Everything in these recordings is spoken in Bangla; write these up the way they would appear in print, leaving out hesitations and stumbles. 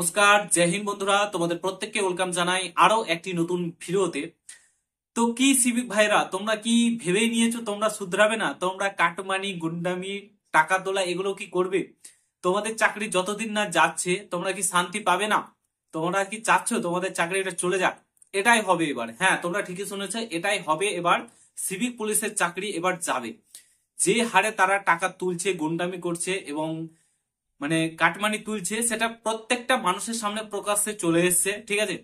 নমস্কার, জয় হিন্দ বন্ধুরা। তোমাদের প্রত্যেককে ওয়েলকাম জানাই আরো একটি নতুন ভিডিওতে। তো কি সিভিক ভাইরা, তোমরা কি ভেবেই নিয়েছো তোমরা শুধরাবে না? তোমরা কাটমানি, গুন্ডামি, টাকা তোলা এগুলো কি করবে? তোমাদের চাকরি যতদিন না যাচ্ছে তোমরা কি শান্তি পাবে না? তোমরা কি চাচ্ছ তোমাদের চাকরিটা চলে যাক? এটাই হবে এবার। হ্যাঁ, তোমরা ঠিকই শুনেছো, এটাই হবে এবার। সিভিক পুলিশের চাকরি এবার যাবে। যে হারে তারা টাকা তুলছে, গুন্ডামি করছে এবং কাটমানি তুলছে, সেটা প্রত্যেকটা মানুষের সামনে প্রকাশ্যে চলে এসেছে। ঠিক আছে,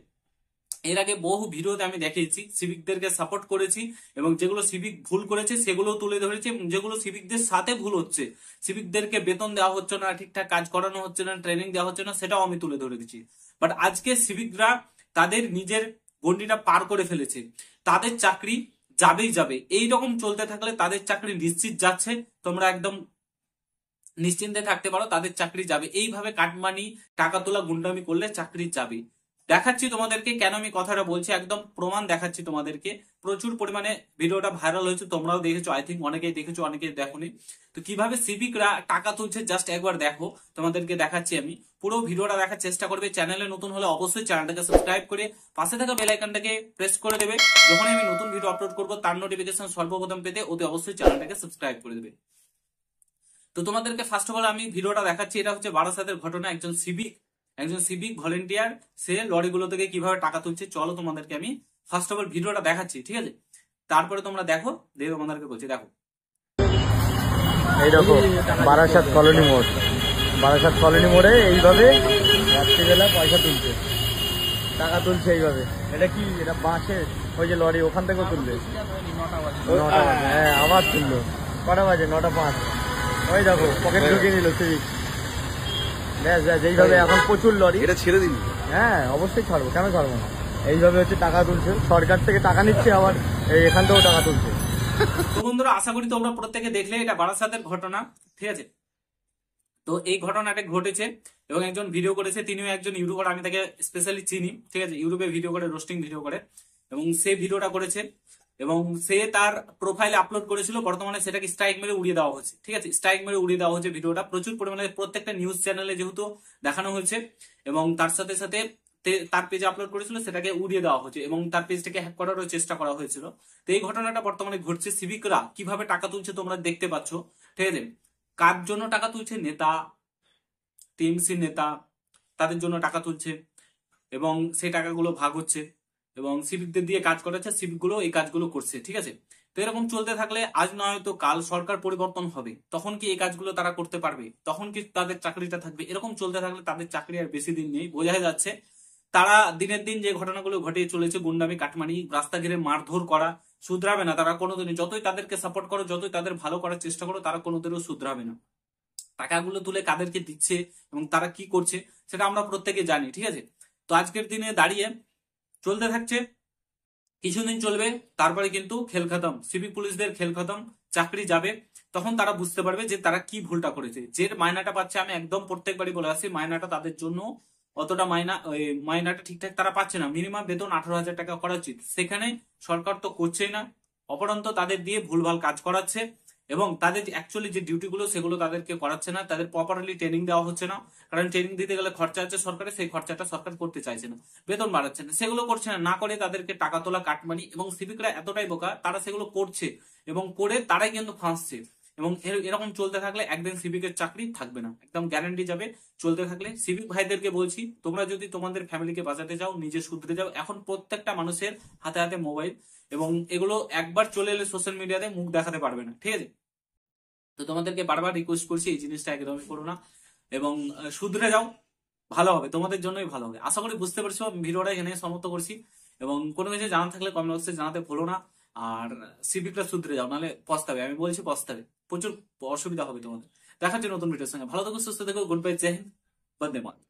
এর আগে বহু ভিডিওতে আমি দেখিয়েছি, সিভিকদেরকে সাপোর্ট করেছি এবং যেগুলো সিভিক ভুল করেছে সেগুলো তুলে ধরেছি, এবং যেগুলো সিভিকদের সাথে ভুল হচ্ছে, সিভিকদেরকে বেতন দেওয়া হচ্ছে না, ঠিকঠাক কাজ করানো হচ্ছে না, ট্রেনিং দেওয়া হচ্ছে না, সেটাও আমি তুলে ধরে দিচ্ছি। বাট আজকে সিভিকরা তাদের নিজের গন্ডিটা পার করে ফেলেছে, তাদের চাকরি যাবেই যাবে। এই রকম চলতে থাকলে তাদের চাকরি নিশ্চিত যাচ্ছে, তোমরা একদম নিশ্চিন্তে থাকতে পারো, তাদের চাকরি যাবে। এইভাবে কাটমানি, টাকা তোলা, গুন্ডামি করলে চাকরি যাবে। দেখাচ্ছি তোমাদেরকে কেন আমি কথাটা বলছি, একদম প্রমাণ দেখাচ্ছি তোমাদেরকে। প্রচুর পরিমাণে ভিডিওটা ভাইরাল হয়েছে, তোমরাও দেখেছো, আই থিঙ্ক অনেকেই দেখেছো, অনেকেই দেখোনি। তো কিভাবে সিভিকরা টাকা তুলছে জাস্ট একবার দেখো, তোমাদেরকে দেখাচ্ছি আমি। পুরো ভিডিওটা দেখার চেষ্টা করবে। চ্যানেলে নতুন হলে অবশ্যই চ্যানেলটাকে সাবস্ক্রাইব করে পাশে থাকা বেল আইকনটাকে প্রেস করে দেবে। যখন আমি নতুন ভিডিও আপলোড করবো তার নোটিফিকেশন সর্বপ্রথম পেতে অতি অবশ্যই চ্যানেলটাকে সাবস্ক্রাইব করে দেবে। তো তোমাদেরকে ফার্স্ট অফ অল আমি ভিডিওটা দেখাচ্ছি। এটা হচ্ছে বারাসাতের ঘটনা। একজন সিভিক ভলেন্টিয়ার সে লরিগুলো থেকে কিভাবে টাকা তুলছে, চলো তোমাদেরকে আমি ফার্স্ট অফ অল ভিডিওটা দেখাচ্ছি। ঠিক আছে, তারপরে তোমরা দেখো, দিয়ে তোমাদেরকে বলছি। দেখো, এই দেখো বারাসাত কলোনি মোড়ে এইভাবে রাত্রিবেলা পয়সা তুলছে, টাকা তুলছে এইভাবে। এটা কি, এটা বাসের ওই যে লরি, ওখান থেকেও তুলবে। 9টা বাজে, হ্যাঁ আবার তুললো। কটা বাজে? 9:05। ওই দেখো পকেট ঢুকিয়ে নিল সিভিক। ব্যাস ব্যাস, এইভাবে এখন প্রচুর লরি। এটা ছেড়ে দিন। হ্যাঁ অবশ্যই ছাড়বো, কেন ছাড়বো না। এইভাবে হচ্ছে টাকা তুলছে, সরকার থেকে টাকা নিচ্ছে, আবার এখান থেকেও টাকা তুলছে। তো বন্ধুরা, আশা করি তোমরা প্রত্যেকে দেখলে এটা বারাসাতের ঘটনা। ঠিক আছে, তো এই ঘটনাটা ঘটেছে এবং একজন ভিডিও করেছে, তিনিও একজন ইউটিউবার, আমি তাকে স্পেশালি চিনি। ঠিক আছে, ইউটিউবে ভিডিও করে, রোস্টিং ভিডিও করে, এবং সে ভিডিওটা করেছে এবং সে তার প্রোফাইলে আপলোড করেছিল। বর্তমানে সেটাকে স্ট্রাইক মেরে উড়িয়ে দেওয়া হচ্ছে। ঠিক আছে, স্ট্রাইক মেরে উড়িয়ে দেওয়া হচ্ছে ভিডিওটা প্রচুর পরিমাণে, প্রত্যেকটা নিউজ চ্যানেলে যেহেতু দেখানো হয়েছে, এবং তার সাথে সাথে তার পেজে আপলোড করেছিল সেটাকে উড়িয়ে দেওয়া হচ্ছে এবং তার পেজটাকে হ্যাক করারও চেষ্টা করা হয়েছিল। তো এই ঘটনাটা বর্তমানে ঘটছে। সিভিকরা কিভাবে টাকা তুলছে তোমরা দেখতে পাচ্ছ। ঠিক আছে, কার জন্য টাকা তুলছে? নেতা, টিএমসি নেতা, তাদের জন্য টাকা তুলছে এবং সেই টাকাগুলো ভাগ হচ্ছে এবং সিভিকদের দিয়ে কাজ করাচ্ছে, সিভিক গুলো এই কাজগুলো করছে। ঠিক আছে, তো এরকম চলতে থাকলে আজ নয় তো কাল সরকার পরিবর্তন হবে, তখন কি এই কাজগুলো তারা করতে পারবে? তখন কি তাদের চাকরিটা থাকবে? এরকম চলতে থাকলে তাদের চাকরি আর বেশি দিন নেই। বোঝাই যাচ্ছে তারা দিনের দিন যে ঘটনাগুলো ঘটিয়ে চলেছে, গুন্ডামি, কাটমানি, রাস্তা ঘিরে মারধর করা, শুধরাবে না তারা কোনোদিনই। যতই তাদেরকে সাপোর্ট করো, যতই তাদের ভালো করার চেষ্টা করো, তারা কোনোদিনও শুধরাবে না। টাকাগুলো তুলে কাদেরকে দিচ্ছে এবং তারা কি করছে সেটা আমরা প্রত্যেকে জানি। ঠিক আছে, তো আজকের দিনে দাঁড়িয়ে চলতে থাকছে, কিছুদিন চলবে, তারপরে কিন্তু খেল খতম, সিভিক পুলিশদের খেল খতম, চাকরি যাবে। তখন তারা বুঝতে পারবে যে তারা কি ভুলটা করেছে। যে মাইনাটা পাচ্ছে, আমি একদম প্রত্যেকবারই বলে আসি, মাইনাটা তাদের জন্য অতটা মাইনাটা ঠিকঠাক তারা পাচ্ছে না। মিনিমাম বেতন 18,000 টাকা করা উচিত, সেখানে সরকার তো করছেই না, অপরন্ত তাদের দিয়ে ভুলভাল কাজ করাচ্ছে এবং তাদের অ্যাকচুয়ালি যে ডিউটি গুলো সেগুলো তাদেরকে করাচ্ছে না, তাদের প্রপারলি ট্রেনিং দেওয়া হচ্ছে না। কারণ ট্রেনিং দিতে গেলে খরচা আছে সরকারের, সেই খরচাটা সরকার করতে চাইছে না, বেতন বাড়াচ্ছে না, সেগুলো করছে না। না করে তাদেরকে টাকা তোলা, কাটমানি, এবং সিভিকরা এতটাই বোকা, তারা সেগুলো করছে এবং করে তারাই কিন্তু ফাঁসছে। এবং এরকম চলতে থাকলে একদিন সিভিকের চাকরি থাকবে না, একদম গ্যারান্টি যাবে। চলতে থাকলে সিভিক ভাইদেরকে বলছি, তোমরা যদি তোমাদের ফ্যামিলিকে বাঁচাতে চাও, নিজে শুধরে যাও। এখন প্রত্যেকটা মানুষের হাতে হাতে মোবাইল, এবং এগুলো একবার চলে এলে সোশ্যাল মিডিয়াতে মুখ দেখাতে পারবে না। ঠিক আছে, তো তোমাদেরকে বারবার রিকোয়েস্ট করছি এই জিনিসটা একদমই করো না এবং শুধরে যাও, ভালো হবে, তোমাদের জন্যই ভালো হবে। আশা করি বুঝতে পারছো। ভিডিওটা এখানে সমাপ্ত করছি এবং কোনো কিছু জানা থাকলে কমেন্ট বক্সে জানাতে ভুলো না। আর সিভিকটা শুধরে যাও, নাহলে পস্তাবে, আমি বলছি পস্তাবে, প্রচুর অসুবিধা হবে তোমাদের। দেখাচ্ছি নতুন ভিডিওর সঙ্গে। ভালো থেকো, সুস্থ থেকো, গুড বাই, জয় হিন্দ, বন্দে মাতরম।